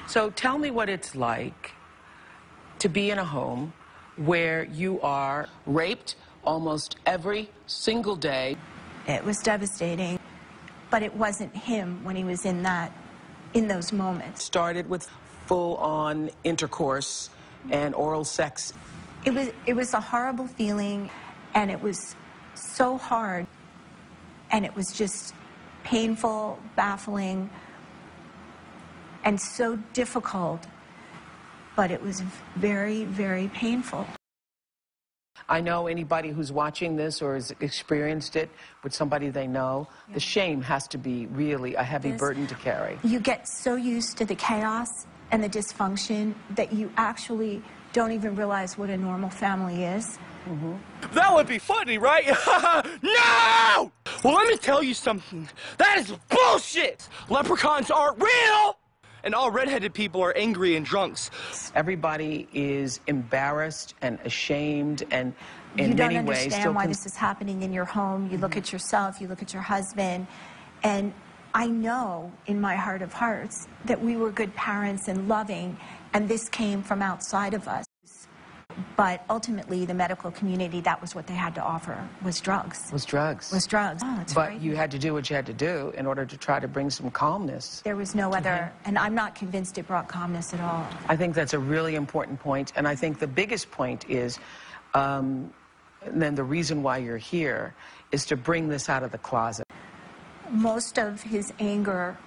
So tell me what it's like to be in a home where you are raped almost every single day. It was devastating, but it wasn't him when he was in those moments. Started with full-on intercourse and oral sex. It was a horrible feeling, and it was so hard, and it was just painful, baffling, and so difficult, but it was very, very painful. I know anybody who's watching this or has experienced it with somebody they know, the shame has to be really a heavy burden to carry. You get so used to the chaos and the dysfunction that you actually don't even realize what a normal family is. That would be funny, right? No! Well, let me tell you something. That is bullshit! Leprechauns aren't real! And all redheaded people are angry and drunks. Everybody is embarrassed and ashamed and in many ways You don't understand why this is happening in your home. You look at yourself, you look at your husband, and I know in my heart of hearts that we were good parents and loving, and this came from outside of us. But ultimately, the medical community, that was what they had to offer, was drugs. Was drugs. Was drugs. Oh, it's but you had to do what you had to do in order to try to bring some calmness. There was no other, and I'm not convinced it brought calmness at all. I think that's a really important point, and I think the biggest point is, and then the reason why you're here, is to bring this out of the closet. Most of his anger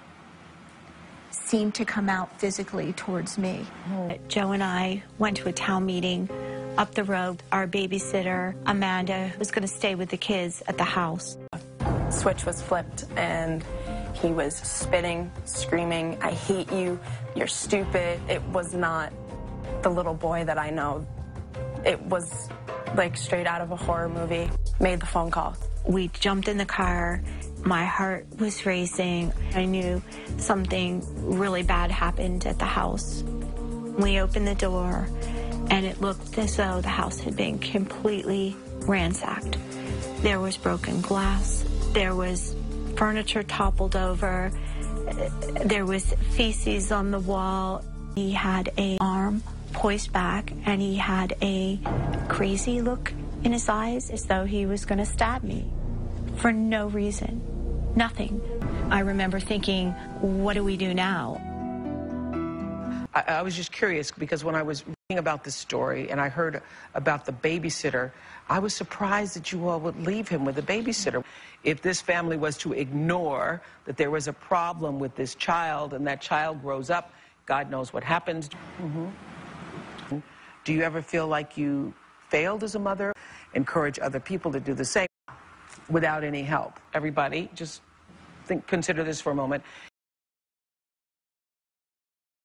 seemed to come out physically towards me. Joe and I went to a town meeting up the road. Our babysitter, Amanda, was going to stay with the kids at the house. Switch was flipped, and he was spitting, screaming, "I hate you, you're stupid." It was not the little boy that I know. It was like straight out of a horror movie. Made the phone call. We jumped in the car. My heart was racing. I knew something really bad happened at the house. We opened the door, and it looked as though the house had been completely ransacked. There was broken glass. There was furniture toppled over. There was feces on the wall. He had an arm poised back, and he had a crazy look in his eyes, as though he was going to stab me for no reason. Nothing. I remember thinking, what do we do now? I was just curious because when I was reading about this story and I heard about the babysitter, I was surprised that you all would leave him with a babysitter. If this family was to ignore that there was a problem with this child and that child grows up, God knows what happens. Do you ever feel like you failed as a mother? Encourage other people to do the same without any help. Everybody, just consider this for a moment.